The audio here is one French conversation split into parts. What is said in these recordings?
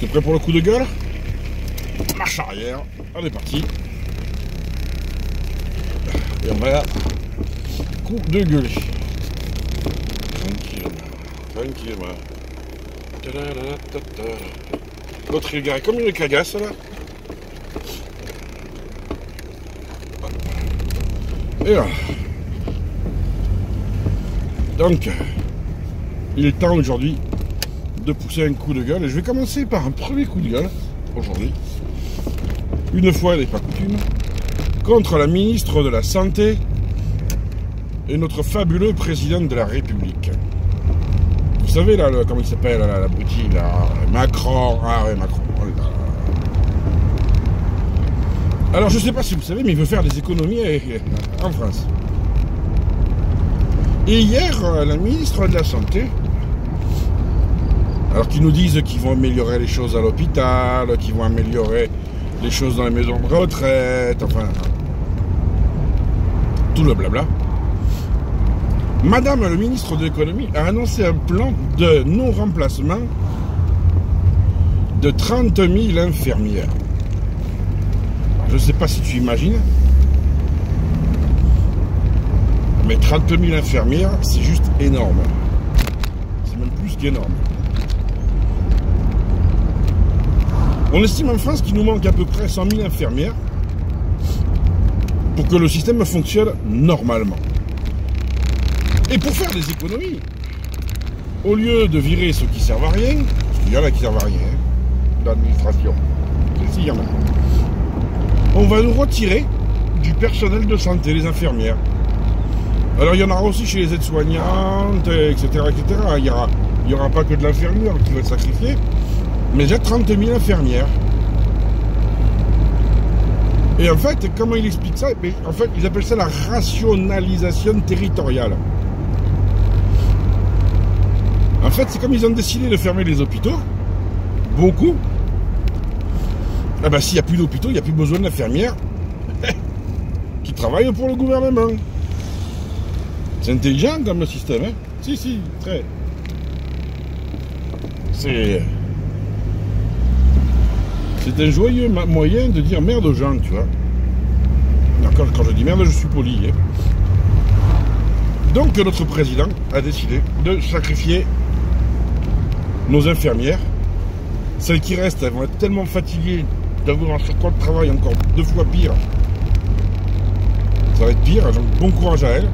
T'es prêt pour le coup de gueule? Marche arrière, on est parti. Et on va coup de gueuler. Tranquillement. L'autre il est garé comme une cagasse là. Et là. Donc, il est temps aujourd'hui de pousser un coup de gueule. Et je vais commencer par un premier coup de gueule aujourd'hui. Une fois n'est pas coutume. Contre la ministre de la Santé et notre fabuleux président de la République. Vous savez là, comment il s'appelle la boutique là, Macron. Ah ouais, Macron. Oh là là. Alors je sais pas si vous savez, mais il veut faire des économies en France. Et hier, la ministre de la Santé, alors qu'ils nous disent qu'ils vont améliorer les choses à l'hôpital, qu'ils vont améliorer les choses dans les maisons de retraite, enfin, tout le blabla. Madame le ministre de l'économie a annoncé un plan de non-remplacement de 30 000 infirmières. Alors, je ne sais pas si tu imagines, mais 30 000 infirmières, c'est juste énorme. C'est même plus qu'énorme. On estime en France qu'il nous manque à peu près 100 000 infirmières pour que le système fonctionne normalement. Et pour faire des économies, au lieu de virer ceux qui servent à rien, parce qu'il y en a qui servent à rien, hein, l'administration, il y en a, on va nous retirer du personnel de santé, les infirmières. Alors il y en aura aussi chez les aides-soignantes, etc., etc. Il y aura pas que de l'infirmière qui va être sacrifiée, mais déjà 30 000 infirmières. Et en fait, comment il explique ça? En fait, ils appellent ça la rationalisation territoriale. En fait, c'est comme ils ont décidé de fermer les hôpitaux, beaucoup. Ah ben, s'il n'y a plus d'hôpitaux, il n'y a plus besoin d'infirmières qui travaillent pour le gouvernement. C'est intelligent comme système, hein? Si, très. C'est un joyeux moyen de dire merde aux gens, tu vois. D'accord, quand je dis merde, je suis poli. Hein. Donc, notre président a décidé de sacrifier nos infirmières. Celles qui restent, elles vont être tellement fatiguées d'avoir un surcroît de travail encore 2 fois pire. Ça va être pire, donc bon courage à elles.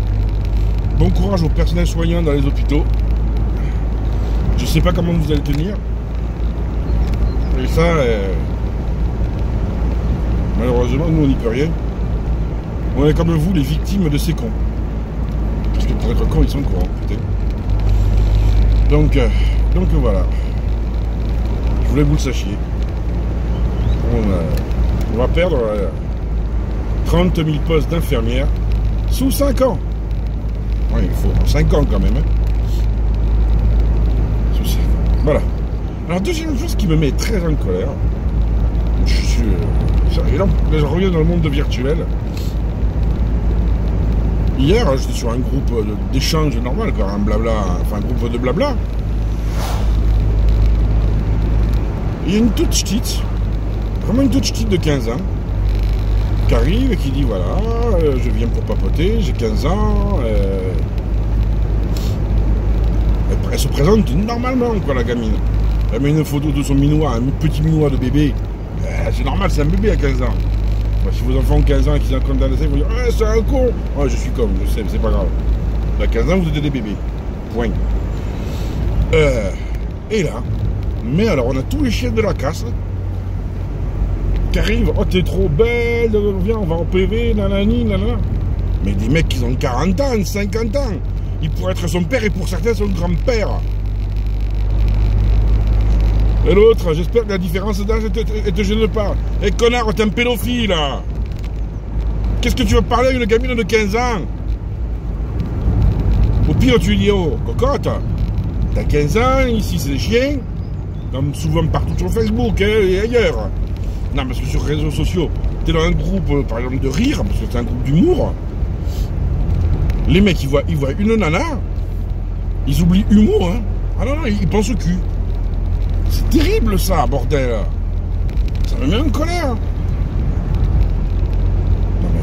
Bon courage au personnel soignant dans les hôpitaux. Je sais pas comment vous allez tenir. Et ça, malheureusement, nous on n'y peut rien. On est comme vous, les victimes de ces cons. Parce que pour être cons, ils sont cons, putain. Donc voilà. Je voulais que vous le sachiez. On va perdre 30 000 postes d'infirmières sous 5 ans. Oui, il faut 5 ans quand même. Hein. Voilà. Alors, deuxième chose qui me met très en colère. Je reviens dans le monde virtuel. Hier, j'étais sur un groupe d'échange normal, quoi, un blabla, enfin un groupe de blabla. Il y a une toute petite, vraiment une toute petite de 15 ans, qui arrive et qui dit voilà, je viens pour papoter, j'ai 15 ans. Elle se présente normalement, quoi, la gamine. Elle met une photo de son minois, un petit minois de bébé. C'est normal, c'est un bébé à 15 ans. Si vos enfants ont 15 ans et qu'ils sont comme dans la scène, ils vont dire c'est un con. Ouais, je suis con, je sais, c'est pas grave. À 15 ans, vous êtes des bébés. Point. Et là, mais alors, on a tous les chiens de la casse qui arrivent. Oh, t'es trop belle, viens, on va en PV, nanani, nanana. Mais des mecs qui ont 40 ans, 50 ans. Il pourrait être son père et pour certains son grand-père. Et l'autre, j'espère que la différence d'âge ne te gêne pas. Eh connard, t'es un pédophile là. Qu'est-ce que tu veux parler à une gamine de 15 ans? Au pire, tu lui dis, oh, cocotte, t'as 15 ans, ici c'est des chiens. Comme souvent partout sur Facebook et ailleurs. Non, parce que sur les réseaux sociaux, t'es dans un groupe, par exemple, de rire, parce que c'est un groupe d'humour. Les mecs, ils voient une nana, ils oublient humour, hein. Ah non, ils pensent au cul. C'est terrible ça, bordel. Ça me met en colère. Non mais...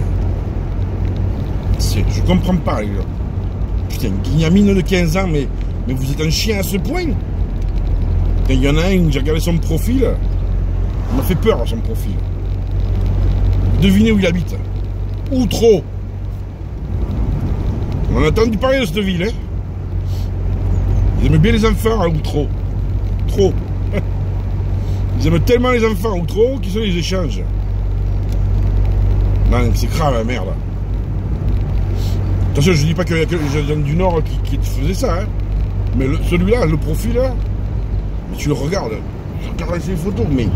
Je comprends pas, les gars. Putain, Guignamine de 15 ans, mais vous êtes un chien à ce point. Il y en a un, j'ai regardé son profil. Il m'a fait peur, son profil. Devinez où il habite. Outreau. On a entendu parler de cette ville, hein. Ils aiment bien les enfants à Outreau. Trop. Ils aiment tellement les enfants à Outreau qu'ils se les échangent. Non, c'est grave, la merde. Attention, je dis pas qu'il y a que les gens du Nord qui faisaient ça, hein. Mais celui-là, le profil, là, mais tu le regardes. Tu regardes ses photos, mais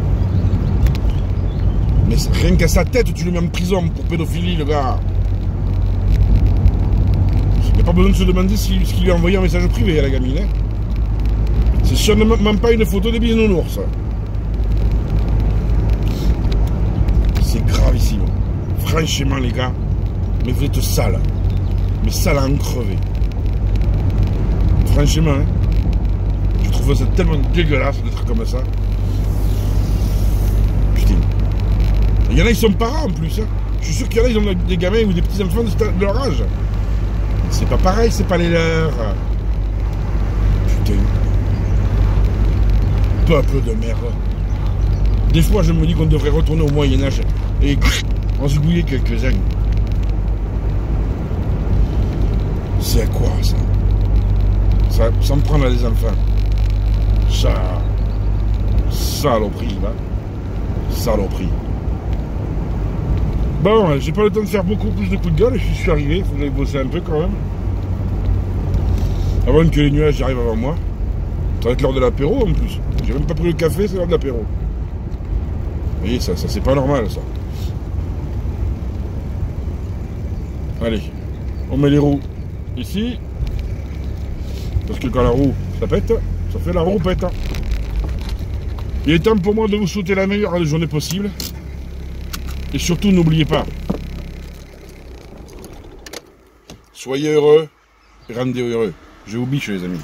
rien qu'à sa tête, tu le mets en prison pour pédophilie, le gars. Il n'y a pas besoin de se demander ce qu'il lui a envoyé un message privé à la gamine. Hein. C'est sûrement pas une photo des bisounours. C'est gravissime. Franchement, les gars, mais vous êtes sales. Mais sales à en crever. Franchement, hein, je trouve ça tellement dégueulasse d'être comme ça. Putain. Il y en a, ils sont parents en plus. Hein. Je suis sûr qu'il y en a, ils ont des gamins ou des petits-enfants de leur âge. C'est pas pareil, c'est pas les leurs. Putain. Peuple de merde. Des fois, je me dis qu'on devrait retourner au Moyen-Âge et en se gouiller quelques-uns. C'est à quoi, ça me prendre à des enfants. Ça. Saloperie, là. Saloperie. Bon, j'ai pas le temps de faire beaucoup plus de coups de gueule, je suis arrivé, il faut que j'aille bosser un peu quand même. Avant que les nuages arrivent avant moi. Ça va être l'heure de l'apéro en plus. J'ai même pas pris le café, c'est l'heure de l'apéro. Vous voyez, ça c'est pas normal ça. Allez, on met les roues ici. Parce que quand la roue, ça pète, ça fait la roue pète. Il est temps pour moi de vous souhaiter la meilleure journée possible. Et surtout, n'oubliez pas, soyez heureux et rendez heureux. Je vous biche, les amis.